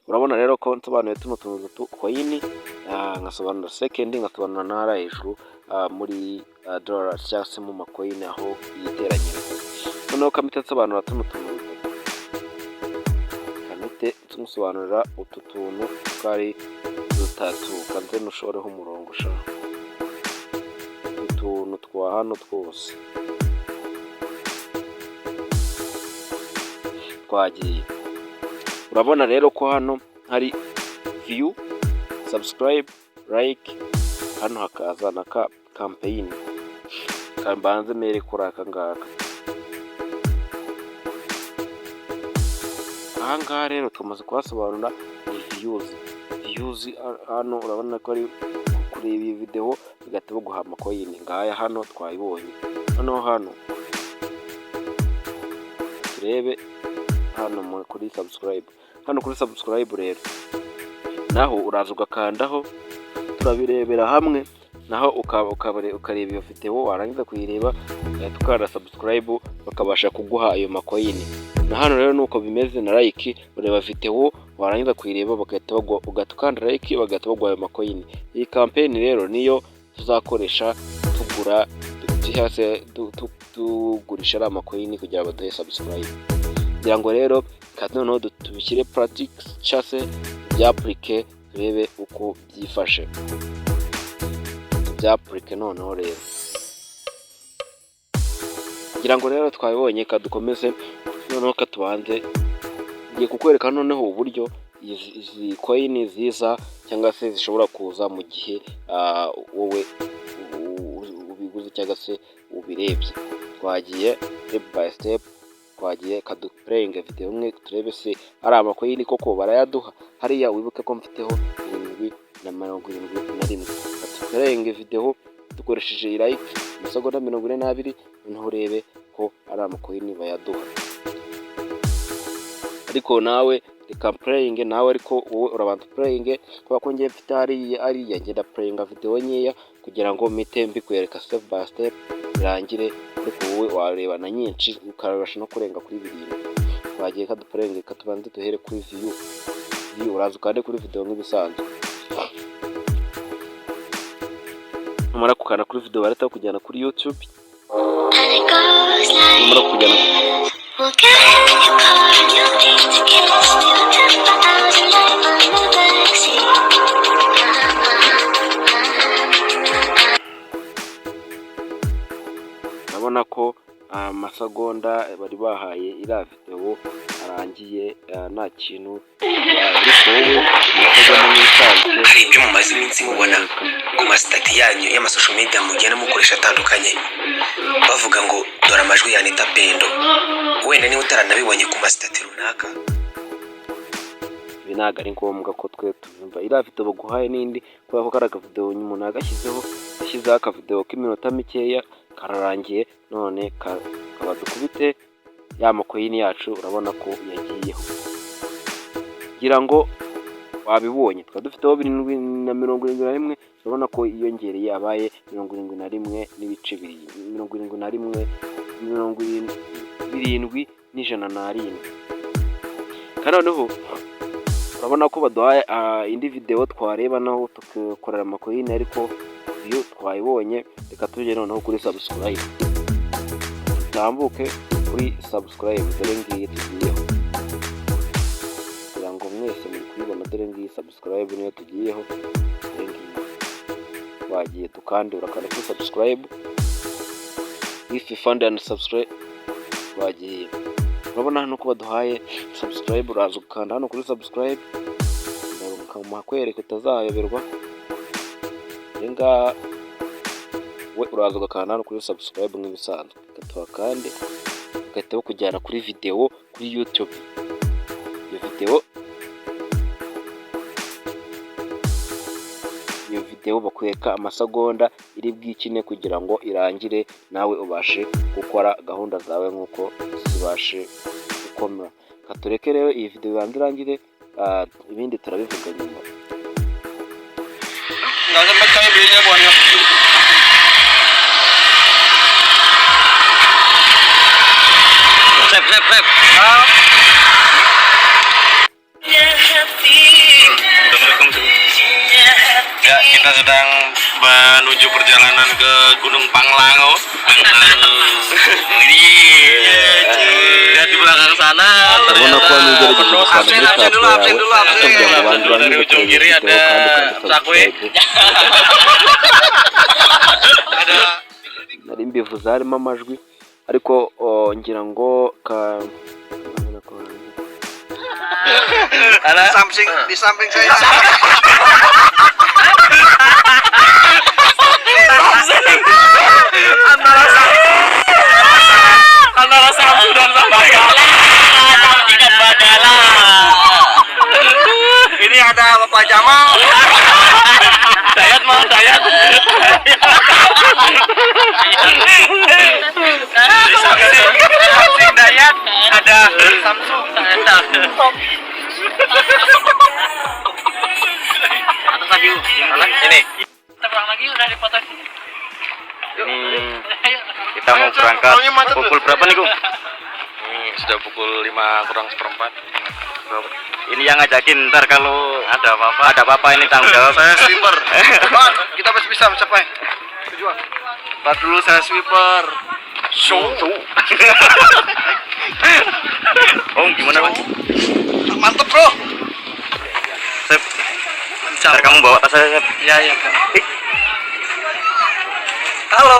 Urabona rero ko nsobanuye tuno tuntu coin, ngasobanura second, ngasobanura ntara hejuru muri dollars cyangwa se mu macoin aho yiteranyiriza. Noneho kamite nsobanura tuno tuntu kamite tumusobanurira utu tuntu twari dutatu, kanze nushoreho umurongo ushaka utuntu twa hano twose twagiye. Urabona rero ko hano hari view, subscribe, like, hano hakaza na campaign. Kambanze mere kuri aka ngaka. Aha ngaha rero tumaze kuhasobanura ni views hano urabona ko ari kureba iyi video bigahita baguha amacoin. Ngaya hano twayibonye. Hano turebe hano kuri subscribe. Hano kuri subscribe rero naho uraza ugakandaho, turabirebera hamwe, naho ukareba iyo video, warangiza kuyireba tukanda subscribe bakabasha kuguha ayo macoin. Na hano rero nuko bimeze na like, ureba video warangiza kuyireba ugatukanda like bagahita baguha ayo macoin. Iyi campaign rero niyo tuzakoresha tugura tugurisha ama coin kugira ngo baduhe subscribe. Kugira ngo rero noneho tubishyire practice cyase byapplique turebe uko byifashe. Byapplique noneho rero kugira ngo rero twabibonye kadukomeze noneho katubanze ngiye kukwereka noneho uburyo izi coin ziza cyangwa se zishobora kuza mu gihe wowe ubiguze cyangwa se ubirebye. Twagiye step by step, twagiye playing video imwe turebe se ari amacoin koko barayaduha. Hariya wibuke ko mfiteho 771. Playing video dukoresheje like amasegonda 42 noneho urebe ko ari amacoin bayaduha. Ariko nawe reka playing nawe, ariko wowe urabanza playing kuba ko ngiye mfite hariya ngenda playing video nyeya kugira ngo mite mbikwereka step by step birangire. Ariko wowe wareba na nyinshi ukarabasha no kurenga kuri 7. Twagiye playing katubanze duhere kuri view. Uraza ukande kuri video nk'ibisanzwe. Numara kukanda kuri video barata kujyana kuri YouTube. Numara kujyana urabona ko amasegonda bari bahaye iriya video arangiye nta kintu. Ariko wowe hari ibyo mumaze iminsi mubona ku masitati yanyu y'amasocial media mugenda mukoresha atandukanye bavuga ngo dore amajwi ya Anita Pendo. Wenda niba utaranabibonye ku masitati runaka, ibi ntabwo ari ngombwa ko twe tubimva. Iriya video baguhaye n'indi kubera ko kari akavideo umuntu agashyizeho akavideo k'iminota mikeya kararangiye, none kaba dukubite ya macoin yacu. Urabona ko yagiyeho kugira ngo wabibonye. Twa dufiteho 771, urabona ko iyongereye abaye 71 n'ibice 71 107. Kandi noneho urabona ko baduhaye indi video twareba naho tukorera amacoin, ariko iyo twayibonye reka tuje noneho kuri subscribe. Tambuke kuri subscribe, dore ngiye tugiyeho kugira ngo mwese muri kubibona. Dore ngiye subscribe niyo tugiyeho. Dore ngiye wagiye tukande urakanda kuri subscribe. If you find and subscribe wagiye. Urabona hano ko baduhaye subscribe, uraza ukanda hano kuri subscribe ukamukwereka utazayoberwa. Ngaha we uraza ugakanda hano kuri subscribe nk'ibisanzwe gatoya, kandi ugahita kujyana kuri video kuri YouTube. Iyo video bakwereka amasegonda iri bwikine kugira ngo irangire, nawe ubashe gukora gahunda zawe nk'uko zibashe gukomera. Katureke rero iyi video ibanze irangire, ibindi turabivuga nyuma. Rep. kita sedang menuju perjalanan ke Gunung Panglango. Ini lihat di belakang sana. Absen dulu. Dari ujung kiri ada Sakwe. Ada nari mbivuze harimo amajwi ariko ngira ngo ada di samping saya. antara Samsu dan Sabagala. Ikan Bagala. Ini ada Bapak Jamal. Dayat. Di samping Dayat ada Samsu. Atas lagi ini. Terbang lagi udah dipotong. Ini kita mau berangkat pukul berapa nih, Gung? Ini sudah pukul 5 kurang seperempat. Ini yang ngajakin ntar kalau ada apa-apa ini tanggung jawab. Saya sweeper. Bang, kita masih bisa mencapai tujuan. Tar dulu saya sweeper. Show. Oh, gimana, Bang? Mantep, Bro. Sep. Ntar kamu bawa tas saya, Sep. Iya, Kak. Halo.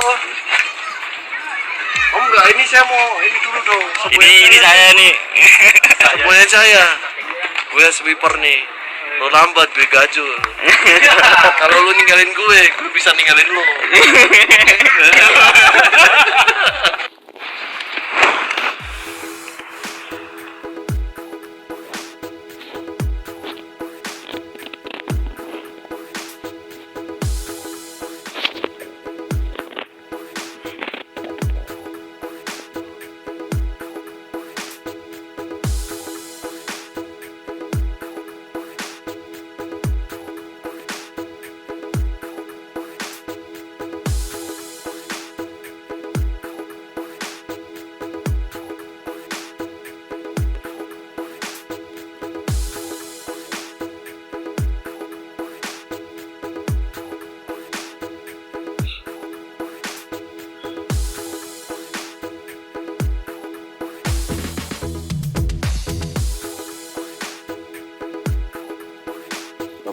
Om enggak, ini saya mau ini dulu dong. Ini saya nih. Semuanya saya. Gue sweeper nih. Lo lambat gue gajul. Kalau lu ninggalin gue bisa ninggalin lo.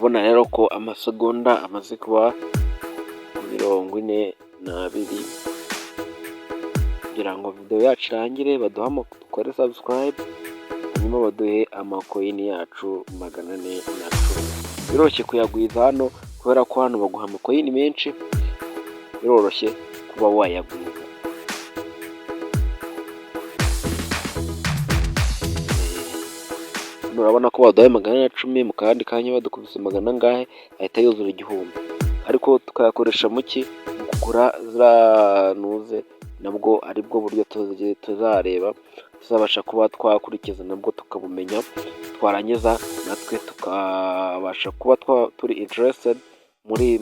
urabona rero ko amasegonda amaze kuba 42 kugira ngo video yacu irangire baduha dukore subscribe hanyuma baduhe amakoyini yacu 410. Biroroshye kuyagwiza hano kubera ko hano baguha amakoyini menshi, biroroshye kuba wayagwiza. Urabona ko baduhaye 110, mu kandi kanya badukubise 100 ngahe ahita yuzura 1000, ariko tukayakoresha muki mu kugura ziranuze, nabwo aribwo buryo tuzareba tuzabasha kuba twakurikiza, nabwo tukabumenya, twarangiza natwe tukabasha kuba turi interested muri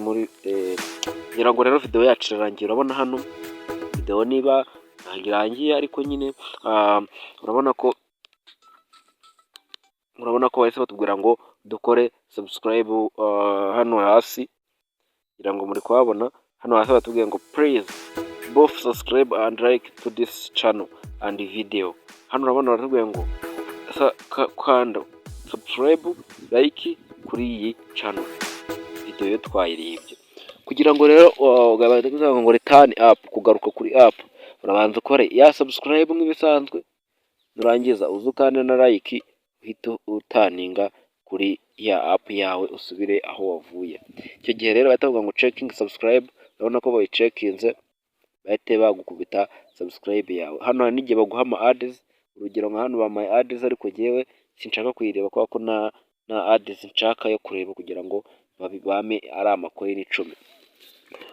ngira ngo rero video yacu irarangiye. Urabona hano video niba irangiye, ariko nyine urabona ko bahise batubwira ngo dukore subscribe hano hasi, kugira ngo muri kuhabona hano hasi batubwira ngo please both subscribe and like to this channel and video. Hano urabona batubwira ngo kanda subscribe like kuri iyi channel, video yo twayirebye. Kugira ngo rero ugabanze ngo return up, kugaruka kuri app, urabanza ukore ya subscribe nk'ibisanzwe, nurangiza uzukane na like, uhita utaninga kuri ya app yawe usubire aho wavuye. Icyo gihe rero batavuga ngo checking subscribe, urabona ko bayicekinze bahite bagukubita subscribe yawe. Hano hari n'igihe baguha ama ads, urugero nka hano bamaye ads, ariko jewe sinshaka kuyireba kubera ko na ads nshaka yo kureba kugira ngo babibame ari amakoyini 10.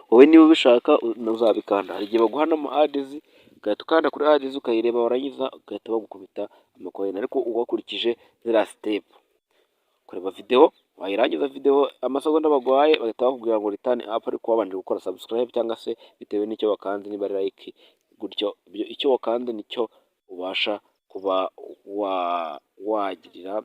Wowe niba ubishaka uzabikanda, hari igihe baguha n'ama ads ugahita ukanda kuri ads ukayireba, warangiza ugahita bagukubita amakoyini, ariko ugakurikije ziriya step. Kureba video wayirangiza video amasegonda baguhaye bahita bakubwira ngo return up, ariko wabanje gukora subscribe cyangwa se bitewe n'icyo wakanze, niba ari like gutyo, icyo wakanze nicyo ubasha kuba wagirira